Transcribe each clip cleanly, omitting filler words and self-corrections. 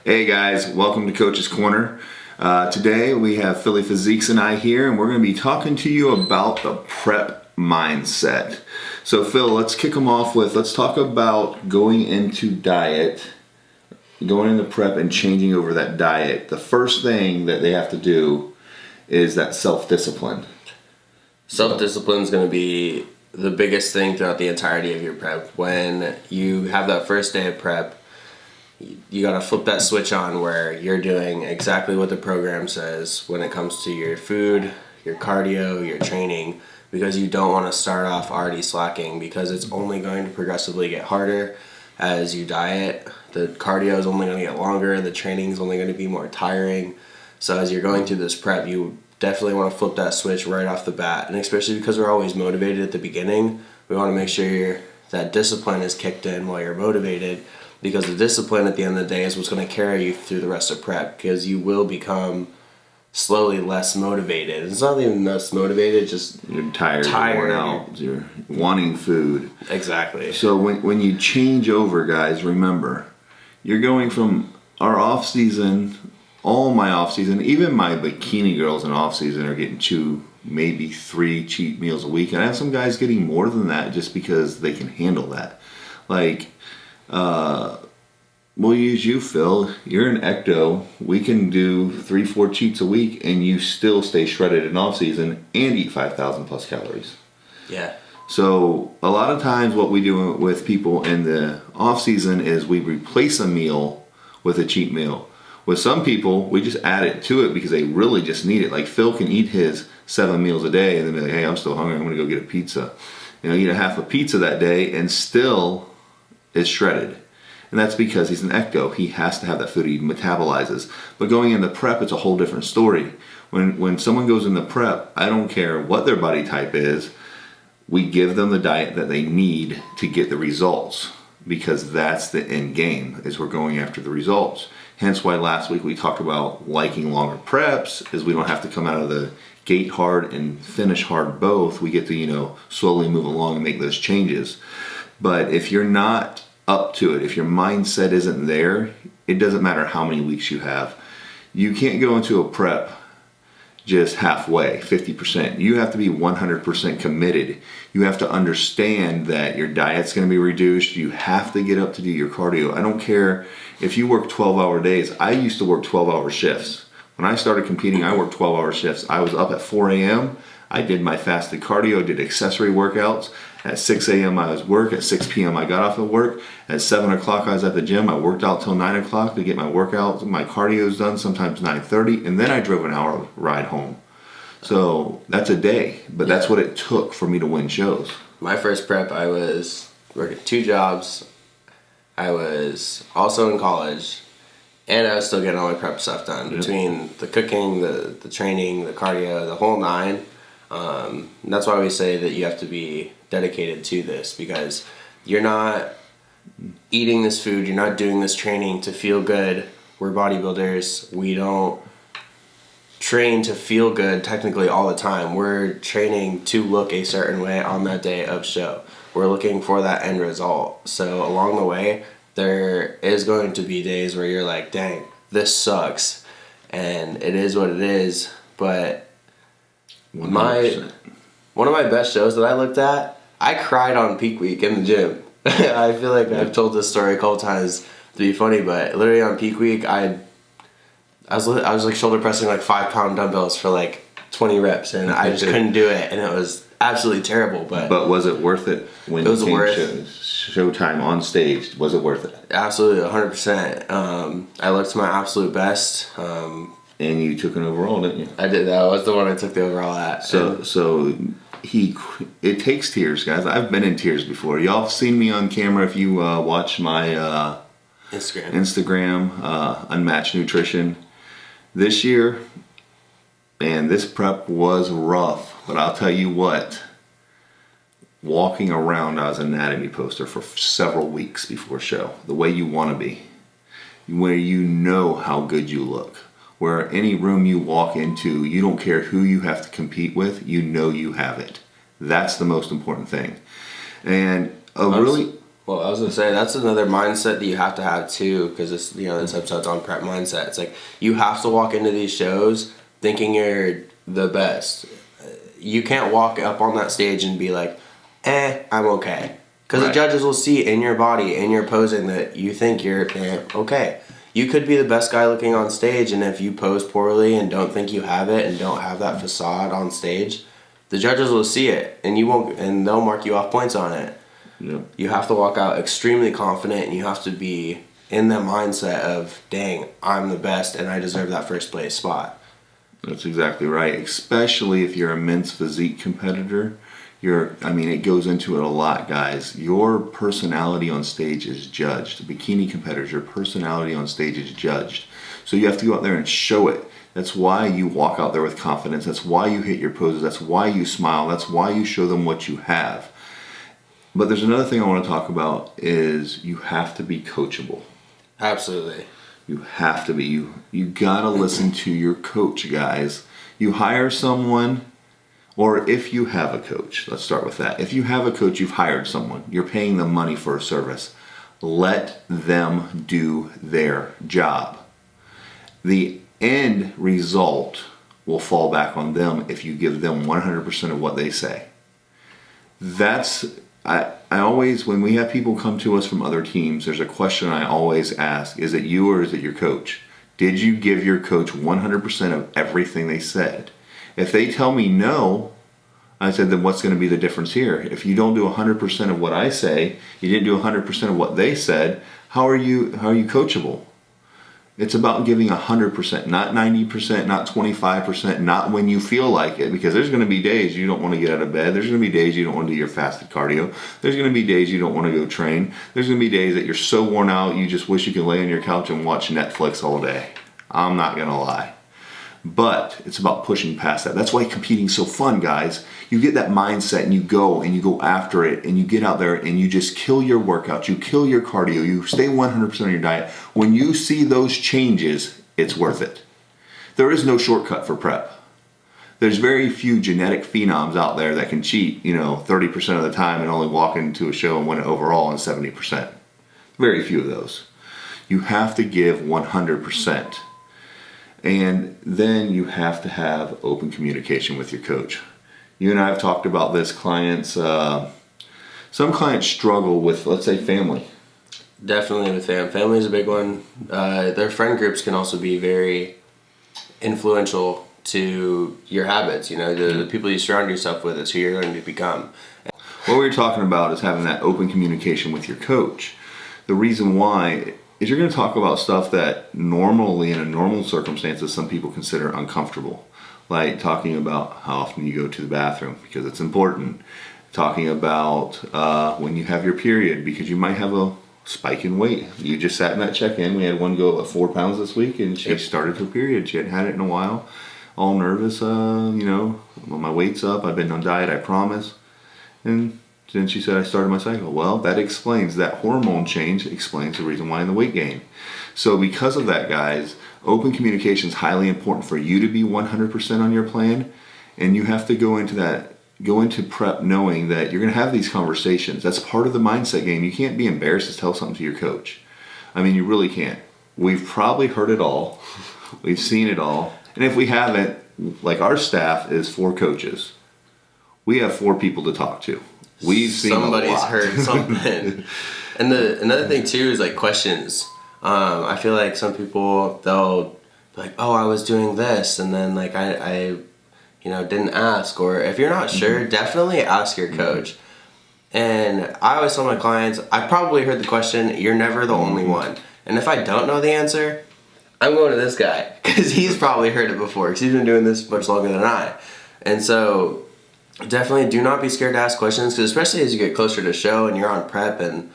Hey guys, welcome to Coach's Corner. Today we have Philly Physiques and I here, and we're going to be talking to you about the prep mindset. So Phil, let's kick them off with, let's talk about going into diet, going into prep and changing over that diet. The first thing that they have to do is that self-discipline. Self-discipline is going to be the biggest thing throughout the entirety of your prep. When you have that first day of prep, you got to flip that switch on where you're doing exactly what the program says when it comes to your food, your cardio, your training, because you don't want to start off already slacking, because it's only going to progressively get harder as you diet. The cardio is only going to get longer, the training is only going to be more tiring. So as you're going through this prep, you definitely want to flip that switch right off the bat, and especially because we're always motivated at the beginning, we want to make sure that discipline is kicked in while you're motivated, because the discipline at the end of the day is what's going to carry you through the rest of prep, because you will become slowly less motivated. It's not even less motivated, just you're tired, worn out, you're wanting food. Exactly. So when you change over, guys, remember, you're going from our off season, all my off season, even my bikini girls in off season are getting 2, maybe 3 cheat meals a week, and I have some guys getting more than that just because they can handle that. Like, we'll use you, Phil. You're an ecto. We can do 3-4 cheats a week, and you still stay shredded in off season and eat 5,000 plus calories. Yeah. So a lot of times, what we do with people in the off season is we replace a meal with a cheat meal. With some people, we just add it to it because they really just need it. Like Phil can eat his 7 meals a day and then be like, hey, I'm still hungry, I'm going to go get a pizza. Eat a half a pizza that day and still is shredded. And that's because he's an ecto. He has to have that food he metabolizes. But going into prep, it's a whole different story. When someone goes into prep, I don't care what their body type is, we give them the diet that they need to get the results, because that's the end game, is we're going after the results. Hence why last week we talked about liking longer preps, is we don't have to come out of the gate hard and finish hard both. We get to, slowly move along and make those changes. But if you're not up to it, if your mindset isn't there, it doesn't matter how many weeks you have. You can't go into a prep just halfway, 50%. You have to be 100% committed. You have to understand that your diet's going to be reduced. You have to get up to do your cardio. I don't care if you work 12-hour days. I used to work 12-hour shifts. When I started competing, I worked 12-hour shifts. I was up at 4 a.m. I did my fasted cardio, did accessory workouts. At 6 a.m. I was work. At 6 p.m. I got off of work. At 7 o'clock I was at the gym. I worked out till 9 o'clock to get my workout. My cardio's done, sometimes 9:30, and then I drove an hour ride home. So that's a day, but that's what it took for me to win shows. My first prep, I was working 2 jobs. I was also in college, and I was still getting all my prep stuff done. Yep. Between the cooking, the training, the cardio, the whole 9. And that's why we say that you have to be dedicated to this, because you're not eating this food, you're not doing this training to feel good. We're bodybuilders. We don't train to feel good technically all the time. We're training to look a certain way on that day of show. We're looking for that end result. So along the way, there is going to be days where you're like, dang, this sucks. And it is what it is. But 100%. One of my best shows that I looked at, I cried on peak week in the gym. I feel like I've told this story a couple times to be funny, but literally on peak week, I was like shoulder pressing like 5-pound dumbbells for like 20 reps, and I just couldn't do it, and it was absolutely terrible. But was it worth it when it was it came worth showtime on stage? Was it worth it? Absolutely, 100%. I looked my absolute best. And you took an overall, didn't you? I did. That was the one I took the overall at. So it takes tears, guys. I've been in tears before. Y'all have seen me on camera if you watch my Instagram, Unmatched Nutrition. This year, and this prep was rough, but I'll tell you what, walking around, I was an anatomy poster for several weeks before show. The way you want to be, where you know how good you look. Where any room you walk into, you don't care who you have to compete with, you know you have it. That's the most important thing. And Well, I was gonna say that's another mindset that you have to have too, because this this episode's on prep mindset. It's like you have to walk into these shows thinking you're the best. You can't walk up on that stage and be like, I'm okay, because the judges will see in your body, in your posing, that you think you're okay. You could be the best guy looking on stage, and if you pose poorly and don't think you have it and don't have that facade on stage, the judges will see it, and you won't, and they'll mark you off points on it. Yeah. You have to walk out extremely confident, and you have to be in the mindset of, dang, I'm the best and I deserve that first place spot. That's exactly right. Especially if you're a men's physique competitor. It goes into it a lot, guys. Your personality on stage is judged. Bikini competitors, your personality on stage is judged. So you have to go out there and show it. That's why you walk out there with confidence. That's why you hit your poses. That's why you smile. That's why you show them what you have. But there's another thing I want to talk about is you have to be coachable. Absolutely. You have to be. You gotta listen to your coach, guys. You hire someone, or if you have a coach, let's start with that. If you have a coach, you've hired someone. You're paying them money for a service. Let them do their job. The end result will fall back on them if you give them 100% of what they say. I always, when we have people come to us from other teams, there's a question I always ask: is it you or is it your coach? Did you give your coach 100% of everything they said? If they tell me no, I said, then what's going to be the difference here? If you don't do 100% of what I say, you didn't do 100% of what they said, how are you coachable? It's about giving 100%, not 90%, not 25%, not when you feel like it, because there's going to be days you don't want to get out of bed. There's going to be days you don't want to do your fasted cardio. There's going to be days you don't want to go train. There's going to be days that you're so worn out you just wish you could lay on your couch and watch Netflix all day. I'm not going to lie. But it's about pushing past that. That's why competing's so fun, guys. You get that mindset and you go after it, and you get out there and you just kill your workouts, you kill your cardio, you stay 100% on your diet. When you see those changes, it's worth it. There is no shortcut for prep. There's very few genetic phenoms out there that can cheat, 30% of the time and only walk into a show and win it overall in 70%. Very few of those. You have to give 100%. And then you have to have open communication with your coach. You and I have talked about this. Some clients struggle with, let's say, family. Definitely with family is a big one. Their friend groups can also be very influential to your habits. The people you surround yourself with is who you're going to become. What we're talking about is having that open communication with your coach. The reason why is you're going to talk about stuff that normally, in a normal circumstances, some people consider uncomfortable. Like talking about how often you go to the bathroom, because it's important. Talking about when you have your period, because you might have a spike in weight. You just sat in that check-in. We had one go at 4 pounds this week, and she started her period. She hadn't had it in a while. All nervous, my weight's up. I've been on diet, I promise. And then she said, I started my cycle. Well, that explains, that hormone change explains the reason why in the weight gain. So because of that, guys, open communication is highly important for you to be 100% on your plan. And you have to go into prep knowing that you're going to have these conversations. That's part of the mindset game. You can't be embarrassed to tell something to your coach. You really can't. We've probably heard it all. We've seen it all. And if we haven't, like, our staff is 4 coaches. We have 4 people to talk to. We've seen somebody's heard something. And another thing too is like questions. I feel like some people, they'll be like, oh, I was doing this, and then like I didn't ask. Or if you're not sure, definitely ask your coach. And I always tell my clients, I probably heard the question, you're never the only one. And if I don't know the answer, I'm going to this guy, because he's probably heard it before, because he's been doing this much longer than I. And so definitely do not be scared to ask questions, because especially as you get closer to show and you're on prep, and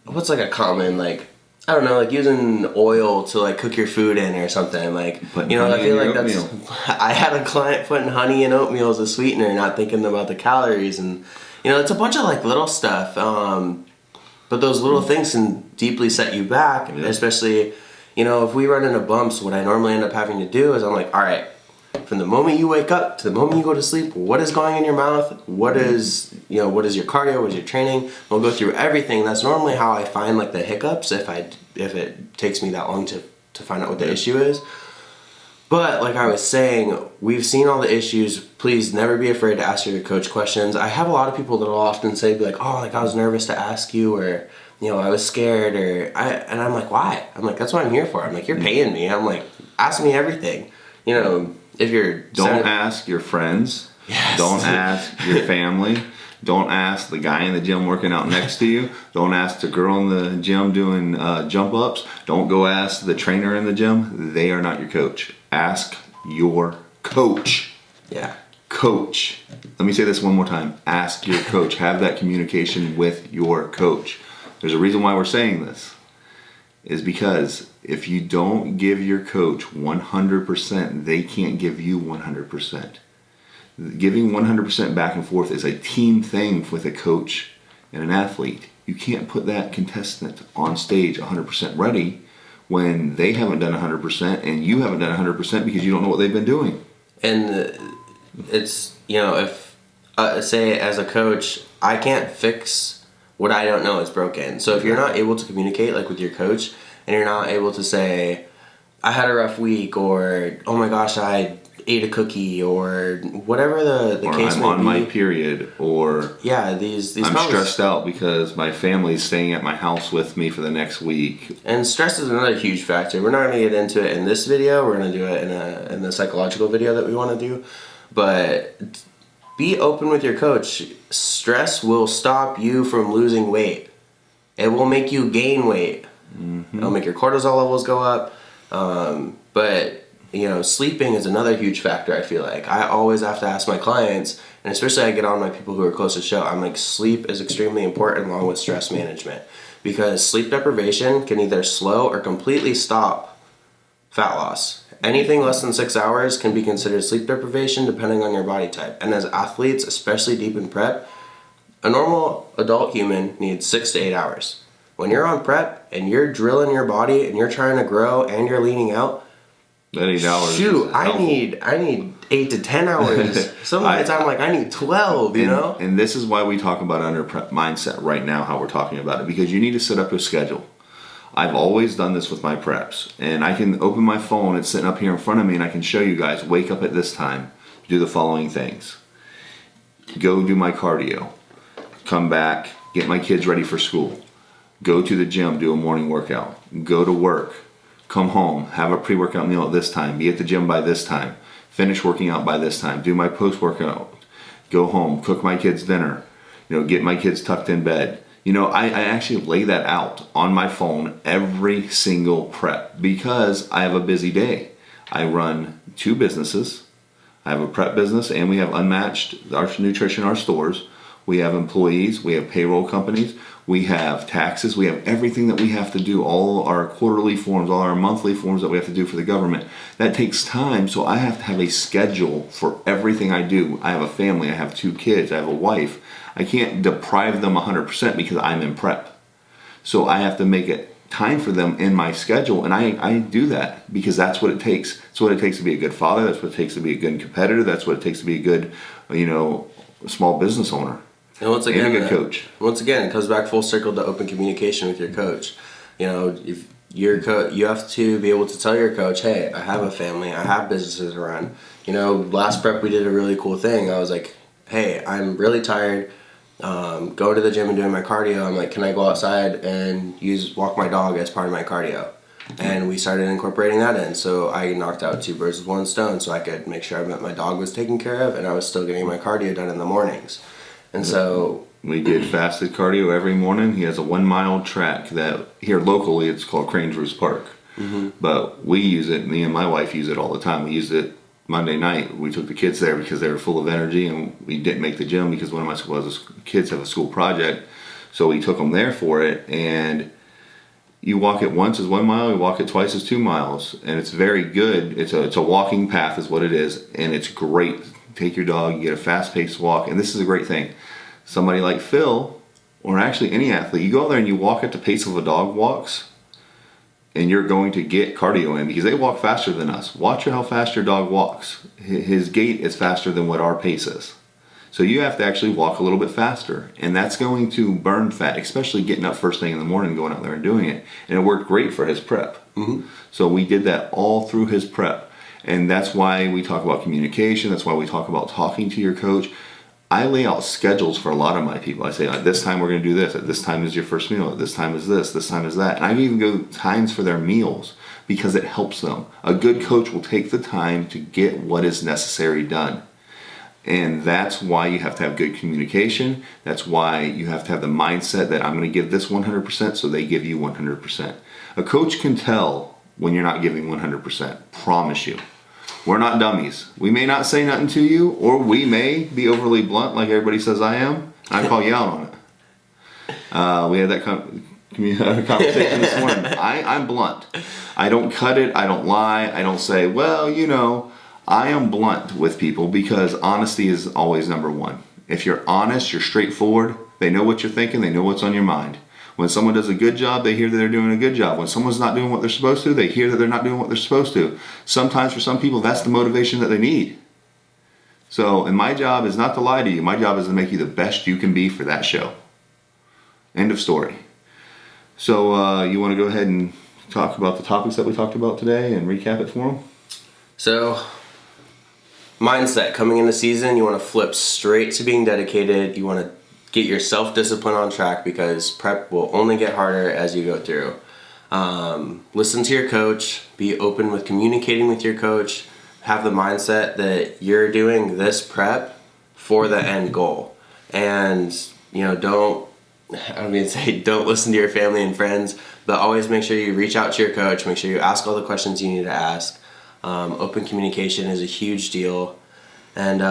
what's like a common, like, I don't know, like using oil to like cook your food in or something, like, I feel like that's oatmeal. I had a client putting honey in oatmeal as a sweetener, not thinking about the calories, and it's a bunch of like little stuff, but those little things can deeply set you back, especially if we run into bumps. What I normally end up having to do is I'm like, all right, from the moment you wake up to the moment you go to sleep, what is going in your mouth, what is your cardio, what is your training. We'll go through everything. That's normally how I find like the hiccups if it takes me that long to find out what the issue is. But like I was saying, we've seen all the issues. Please never be afraid to ask your coach questions. I have a lot of people that will often say, be like, oh, like I was nervous to ask you, or I was scared, and I'm like, why? I'm like, that's what I'm here for. I'm like, you're paying me. I'm like, ask me everything. If you're don't ask your friends. Yes. Don't ask your family. Don't ask the guy in the gym working out next to you. Don't ask the girl in the gym doing jump ups. Don't go ask the trainer in the gym. They are not your coach. Ask your coach. Yeah. Coach. Let me say this one more time. Ask your coach. Have that communication with your coach. There's a reason why we're saying this. Is because if you don't give your coach 100%, they can't give you 100%. Giving 100% back and forth is a team thing with a coach and an athlete. You can't put that contestant on stage 100% ready when they haven't done 100% and you haven't done 100% because you don't know what they've been doing. And it's, if, say as a coach, I can't fix what I don't know is broken. So if you're not able to communicate like with your coach and you're not able to say, I had a rough week, or, oh my gosh, I ate a cookie, or whatever the case may be. I'm on my period, or these I'm stressed out because my family's staying at my house with me for the next week. And stress is another huge factor. We're not going to get into it in this video. We're going to do it in the psychological video that we want to do. But be open with your coach. Stress will stop you from losing weight. It will make you gain weight. Mm-hmm. It'll make your cortisol levels go up. But sleeping is another huge factor, I feel like. I always have to ask my clients, and especially I get on my people who are close to the show, I'm like, sleep is extremely important along with stress management. Because sleep deprivation can either slow or completely stop fat loss. Anything less than 6 hours can be considered sleep deprivation depending on your body type. And as athletes, especially deep in prep, a normal adult human needs 6 to 8 hours. When you're on prep and you're drilling your body and you're trying to grow and you're leaning out, that 8 hours. Shoot, I need 8 to 10 hours. Some nights I'm like, I need 12, And this is why we talk about under prep mindset right now, how we're talking about it, because you need to set up a schedule. I've always done this with my preps, and I can open my phone, it's sitting up here in front of me, and I can show you guys, wake up at this time, do the following things. Go do my cardio, come back, get my kids ready for school, go to the gym, do a morning workout, go to work, come home, have a pre-workout meal at this time, be at the gym by this time, finish working out by this time, do my post-workout, go home, cook my kids dinner, get my kids tucked in bed. I actually lay that out on my phone every single prep because I have a busy day. I run 2 businesses. I have a prep business and we have Unmatched, our nutrition, our stores. We have employees, we have payroll companies, we have taxes, we have everything that we have to do, all our quarterly forms, all our monthly forms that we have to do for the government. That takes time, so I have to have a schedule for everything I do. I have a family, I have 2 kids, I have a wife. I can't deprive them 100% because I'm in prep. So I have to make it time for them in my schedule, and I do that because that's what it takes. It's what it takes to be a good father, that's what it takes to be a good competitor, that's what it takes to be a good, small business owner. And once again, and a good coach. Once again, it comes back full circle to open communication with your coach. If your you have to be able to tell your coach, hey, I have a family, I have businesses to run. Last prep we did a really cool thing. I was like, hey, I'm really tired. Go to the gym and doing my cardio. I'm like, can I go outside and walk my dog as part of my cardio? And we started incorporating that in. So I knocked out 2 birds with 1 stone, so I could make sure my dog was taken care of and I was still getting my cardio done in the mornings. And so we did fasted cardio every morning. He has a 1-mile track that here locally it's called Cranes Roost Park. Mm-hmm. But we use it, me and my wife use it all the time. We used it Monday night. We took the kids there because they were full of energy, and we didn't make the gym because one of my kids have a school project. So we took them there for it, and you walk it once is 1 mile, you walk it twice is 2 miles, and it's very good. It's a walking path is what it is, and it's great. Take your dog, you get a fast-paced walk, and this is a great thing. Somebody like Phil, or actually any athlete, you go out there and you walk at the pace of a dog walks, and you're going to get cardio in because they walk faster than us. Watch how fast your dog walks. His gait is faster than what our pace is. So you have to actually walk a little bit faster, and that's going to burn fat, especially getting up first thing in the morning, going out there and doing it. And it worked great for his prep. So we did that all through his prep. And that's why we talk about communication. That's why we talk about talking to your coach. I lay out schedules for a lot of my people. I say, at this time we're going to do this. At this time is your first meal. At this time is this time is that. And I even go times for their meals because it helps them. A good coach will take the time to get what is necessary done. And that's why you have to have good communication. That's why you have to have the mindset that I'm going to give this 100%, so they give you 100%. A coach can tell when you're not giving 100%. Promise you. We're not dummies. We may not say nothing to you, or we may be overly blunt like everybody says I am. I call you out on it. We had that conversation this morning. I'm blunt. I don't cut it. I don't lie. I don't say, well, you know. I am blunt with people because honesty is always number one. If you're honest, you're straightforward, they know what you're thinking, they know what's on your mind. When someone does a good job, they hear that they're doing a good job. When someone's not doing what they're supposed to, they hear that they're not doing what they're supposed to. Sometimes for some people, that's the motivation that they need. So, and my job is not to lie to you. My job is to make you the best you can be for that show. End of story. So, you want to go ahead and talk about the topics that we talked about today and recap it for them? So, mindset coming into season, you want to flip straight to being dedicated. You want to get your self-discipline on track because prep will only get harder as you go through. Listen to your coach, be open with communicating with your coach, have the mindset that you're doing this prep for the end goal. And, you know, don't listen to your family and friends, but always make sure you reach out to your coach, make sure you ask all the questions you need to ask. Open communication is a huge deal. And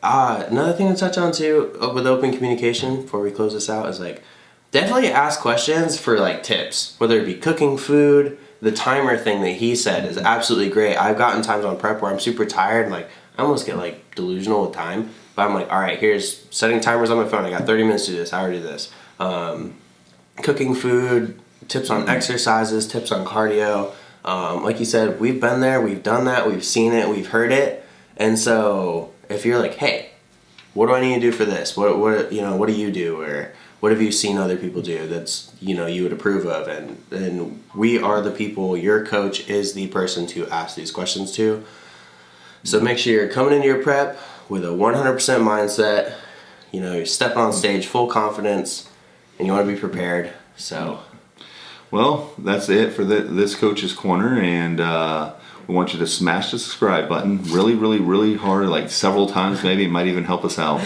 another thing to touch on too with open communication before we close this out is like definitely ask questions for like tips, whether it be cooking food. The timer thing that he said is absolutely great. I've gotten times on prep where I'm super tired and like I almost get like delusional with time, but I'm like, all right, here's setting timers on my phone. I got 30 minutes to do this. I already do this. Cooking food, tips on exercises, tips on cardio. Like you said, we've been there, we've done that, we've seen it, we've heard it. And so if you're like, hey, what do I need to do for this? What do you do? Or what have you seen other people do that's, you would approve of? And we are the people, your coach is the person to ask these questions to. So make sure you're coming into your prep with a 100% mindset. You're stepping on stage, full confidence, and you want to be prepared. So, well, that's it for this Coach's Corner, and we want you to smash the subscribe button really, really, really hard, like several times maybe. It might even help us out.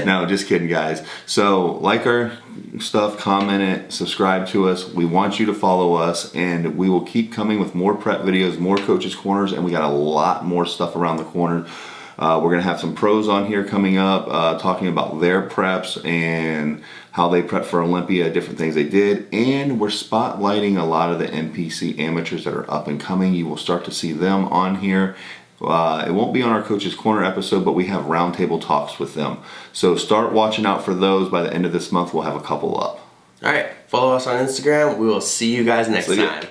No, just kidding, guys. So, like our stuff, comment it, subscribe to us. We want you to follow us, and we will keep coming with more prep videos, more Coach's Corners, and we got a lot more stuff around the corner. We're going to have some pros on here coming up, talking about their preps and how they prep for Olympia, different things they did. And we're spotlighting a lot of the NPC amateurs that are up and coming. You will start to see them on here. It won't be on our Coach's Corner episode, but we have roundtable talks with them. So start watching out for those. By the end of this month, we'll have a couple up. All right. Follow us on Instagram. We will see you guys next time.